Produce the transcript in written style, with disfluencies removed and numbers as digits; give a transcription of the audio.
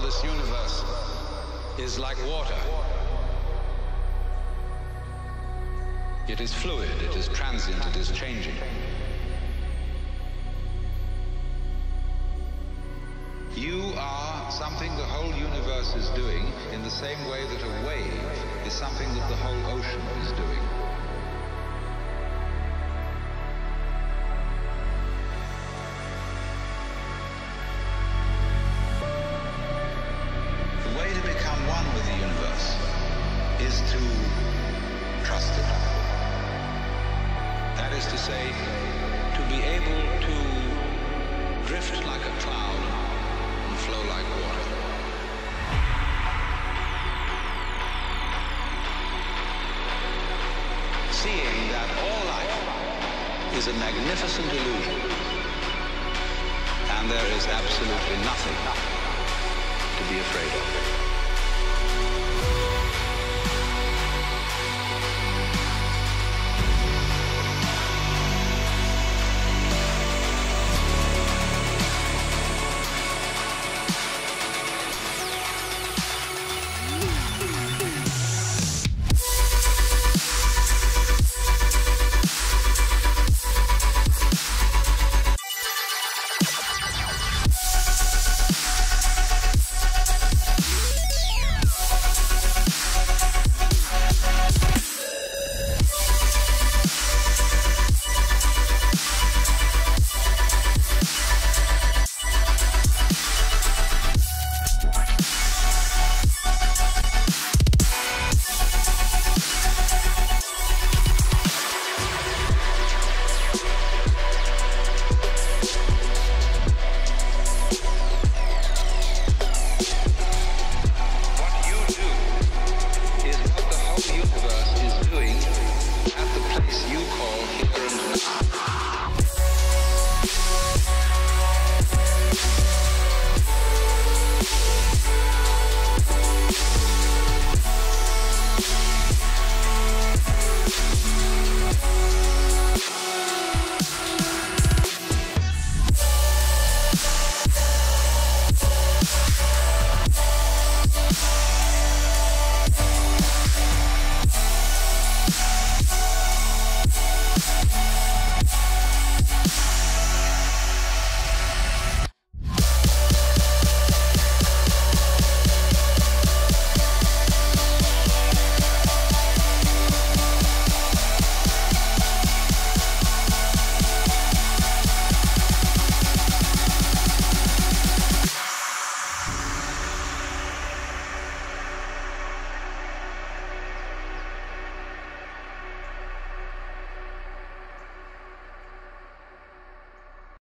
this universe is like water. It is fluid, it is transient, it is changing. You are something the whole universe is doing in the same way that a wave is something that the whole ocean is doing. The way to become one with the universe is to trust it. That is to say, to be able to drift like a cloud and flow like water. Seeing that all life is a magnificent illusion and there is absolutely nothing to be afraid of.